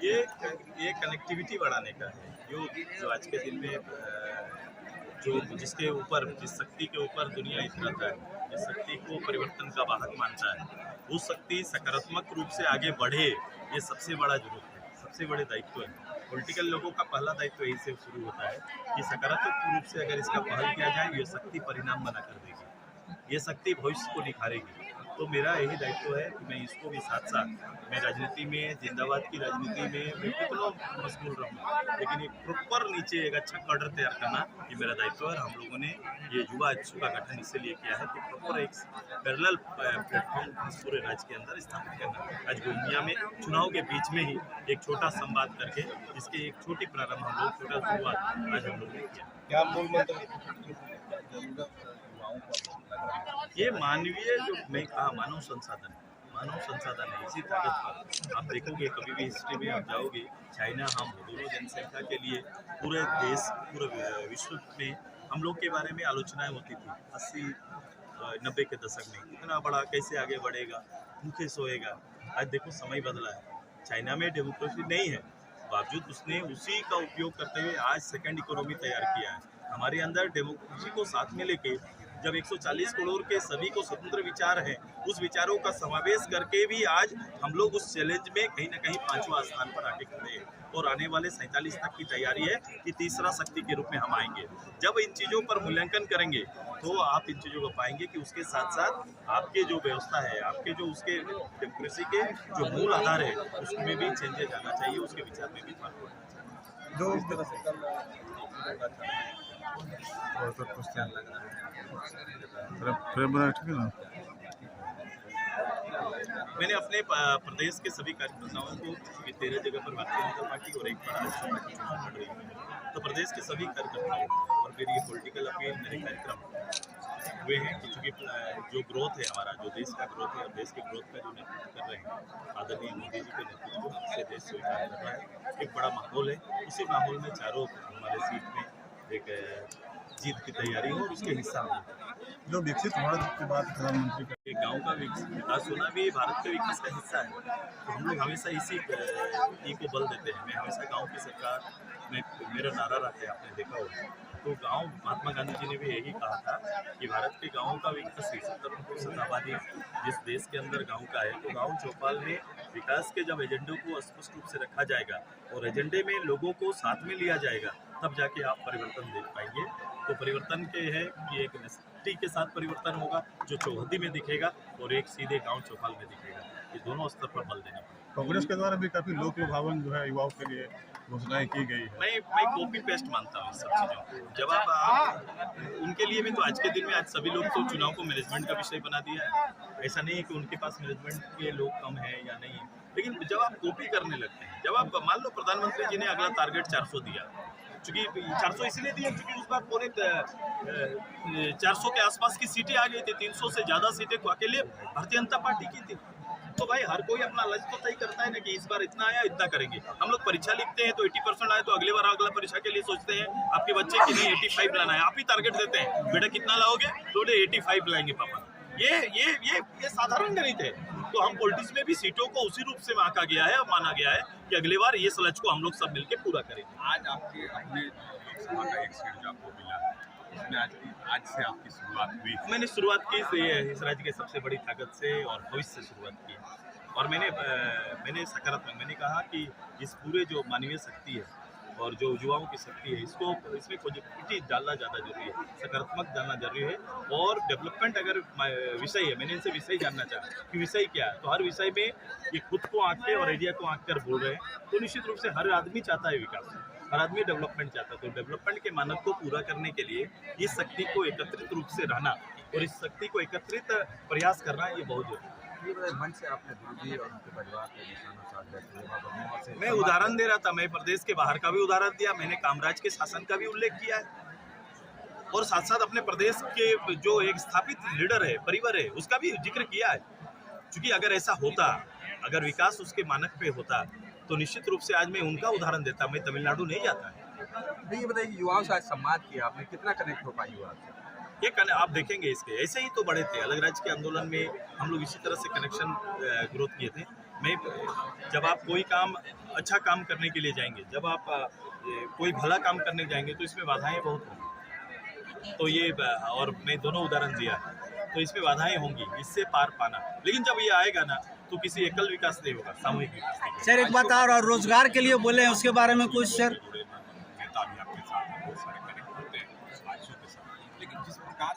ये कनेक्टिविटी बढ़ाने का है, जो आज के दिन में जो जिसके ऊपर, जिस शक्ति के ऊपर दुनिया इतराता है, जिस शक्ति को परिवर्तन का वाहक मानता है, वो शक्ति सकारात्मक रूप से आगे बढ़े, ये सबसे बड़ा जरूरत है, सबसे बड़े दायित्व है। पॉलिटिकल लोगों का पहला दायित्व यही से शुरू होता है कि सकारात्मक रूप से अगर इसका पहल किया जाए, ये शक्ति परिणाम बना कर देगी, ये शक्ति भविष्य को निखारेगी। तो मेरा यही दायित्व है कि मैं इसको भी साथ साथ, मैं राजनीति में, जिंदाबाद की राजनीति में मैं कितना मशगूल रहूँ, लेकिन एक प्रॉपर नीचे एक अच्छा कैडर तैयार करना ये मेरा दायित्व है। हम लोगों ने ये युवा आयोग का गठन इसलिए किया है कि प्रॉपर एक पैरेलल प्लेटफॉर्म पूरे राज्य के अंदर स्थापित करना। आज गोंदिया में चुनाव के बीच में ही एक छोटा संवाद करके इसकी एक छोटी प्रारंभ हम लोग, छोटा शुरुआत आज हम लोग ने किया। क्या मूल मंत्र? ये मानवीय, जो मैं कहा, मानव संसाधन है। इसी ताकत पर आप देखोगे, कभी भी हिस्ट्री में आप जाओगे, चाइना, हम दोनों जनसंख्या के लिए पूरे देश, पूरे विश्व में हम लोग के बारे में आलोचनाएं होती थी 80-90 के दशक में, इतना बड़ा कैसे आगे बढ़ेगा, भूखे सोएगा। आज देखो समय बदला है, चाइना में डेमोक्रेसी नहीं है, बावजूद उसने उसी का उपयोग करते हुए आज सेकंड इकोनॉमी तैयार किया है। हमारे अंदर डेमोक्रेसी को साथ में लेके, जब 140 करोड़ के सभी को स्वतंत्र विचार हैं, उस विचारों का समावेश करके भी आज हम लोग उस चैलेंज में कहीं ना कहीं 5वां स्थान पर आके खड़े हैं। और आने वाले 47 तक की तैयारी है कि तीसरा शक्ति के रूप में हम आएंगे। जब इन चीज़ों पर मूल्यांकन करेंगे तो आप इन चीज़ों को पाएंगे कि उसके साथ साथ आपके जो व्यवस्था है, आपके जो उसके डेमोक्रेसी के जो मूल आधार है, उसमें भी चेंजेस आना चाहिए, उसके विचार में भी फर्क होना चाहिए। जो इस तरह से और तो कुछ ध्यान लग रहा है, मैंने अपने प्रदेश के सभी कार्यकर्ताओं को, 13 जगह पर भारतीय जनता पार्टी और एक महाराष्ट्र पार्टी चुनाव लड़ रही है, तो प्रदेश के सभी कार्यकर्ताओं और मेरी ये पॉलिटिकल अपील, मेरे कार्यक्रम हुए हैं कि चूँकि जो ग्रोथ है हमारा, जो देश का ग्रोथ है और देश के ग्रोथ का जो नेतृत्व कर रहे हैं आदरणीय मोदी जी के नेतृत्व से देश स्वीकार कर रहा है, एक बड़ा माहौल है। उसी माहौल में चारों हमारे सीट में एक जीत की तैयारी हो और उसके हिस्सा हो। जो विकसित भारत के बाद प्रधानमंत्री का एक गांव का विकास होना भी भारत के विकास का हिस्सा है, तो हम लोग हमेशा इसी को बल देते हैं। मैं हमेशा गांव की सरकार में, मेरा नारा रहा है, आपने देखा होगा। तो गांव, महात्मा गांधी जी ने भी यही कहा था कि भारत के गाँव का विकास, 70% आबादी जिस देश के अंदर गाँव का है, तो गाँव चौपाल में विकास के जब एजेंडे को स्पष्ट रूप से रखा जाएगा और एजेंडे में लोगों को साथ में लिया जाएगा, तब जाके आप परिवर्तन देख पाएंगे। तो परिवर्तन के है कि एक निष्ठा के साथ परिवर्तन होगा जो चौहदी में दिखेगा और एक सीधे गांव चौपाल में दिखेगा। ये दोनों स्तर पर बल देना पड़ेगा। कांग्रेस के द्वारा भी काफी लोक लुभावन जो है युवाओं के लिए घोषणाएं की गई है। मैं कॉपी पेस्ट मानता हूँ इस सब चीज़ों को। जब आप उनके लिए भी, तो आज के दिन में आज सभी लोग तो चुनाव को मैनेजमेंट का विषय बना दिया है। ऐसा नहीं है कि उनके पास मैनेजमेंट के लोग कम हैं या नहीं, लेकिन जब आप कॉपी करने लगते हैं, जब आप मान लो प्रधानमंत्री जी ने अगला टारगेट 400 दिया, चूँकि 400 इसलिए दिया क्योंकि उस बार पौने 400 के आसपास की सीटें आ गई थी, 300 से ज़्यादा सीटें तो अकेले भारतीय जनता पार्टी की थी। तो भाई हर कोई अपना लक्ष्य तो तय करता है ना कि इस बार इतना आया, इतना करेंगे। हम लोग परीक्षा लिखते हैं तो 80% आए तो अगले बार अगला परीक्षा के लिए सोचते हैं आपके बच्चे की नहीं 85 लाना है, आप ही टारगेट देते हैं, बेटा कितना लाओगे, तो 85 लाएंगे पापा। ये साधारण गणित है। तो हम पॉलिटिक्स में भी सीटों को उसी रूप से आंका गया है और माना गया है कि अगले बार ये लक्ष्य को हम लोग सब मिलकर पूरा करेंगे। आज आपके अपने लोकसभा का एक सीट जो आपको मिला, उसमें आज से आपकी शुरुआत हुई। मैंने शुरुआत की इस राज्य के सबसे बड़ी ताकत से और भविष्य से शुरुआत की, और मैंने सकारात्मक, मैंने कहा कि इस पूरे जो मानवीय शक्ति है और जो युवाओं की शक्ति है, इसमें पॉजिटिविटी डालना ज़्यादा जरूरी है, सकारात्मक डालना जरूरी है। और डेवलपमेंट अगर विषय है, मैंने इनसे विषय जानना चाहा कि विषय क्या है, तो हर विषय में ये खुद को आंक के और एरिया को आंक कर बोल रहे हैं। तो निश्चित रूप से हर आदमी चाहता है विकास, हर आदमी डेवलपमेंट चाहता है। तो डेवलपमेंट के मानक को पूरा करने के लिए इस शक्ति को एकत्रित रूप से रहना और इस शक्ति को एकत्रित प्रयास करना, ये बहुत जरूरी है। मंच से आपने गुरुजी और उनके परिवार के निशाना साध, मैं उदाहरण दे रहा था, मैं प्रदेश के बाहर का भी उदाहरण दिया, मैंने कामराज के शासन का भी उल्लेख किया है, और साथ साथ अपने प्रदेश के जो एक स्थापित लीडर है, परिवार है, उसका भी जिक्र किया है। क्योंकि अगर ऐसा होता, अगर विकास उसके मानक पे होता, तो निश्चित रूप से आज मैं उनका उदाहरण देता, मैं तमिलनाडु नहीं जाता। ये बताइए, युवाओं से आज संवाद किया आपने, कितना कनेक्ट हो पाई युवा से? ये आप देखेंगे, इसके ऐसे ही तो बड़े थे, अलग राज्य के आंदोलन में हम लोग इसी तरह से कनेक्शन ग्रोथ किए थे। मैं जब आप कोई काम अच्छा काम करने के लिए जाएंगे, जब आप कोई भला काम करने जाएंगे तो इसमें बाधाएं बहुत होंगी। तो ये और मैं दोनों उदाहरण दिया, तो इसमें बाधाएं होंगी, इससे पार पाना। लेकिन जब ये आएगा ना तो किसी एकल विकास नहीं होगा, सामूहिक विकास। सर एक बात और रोजगार के लिए बोले हैं, उसके बारे में कुछ सर?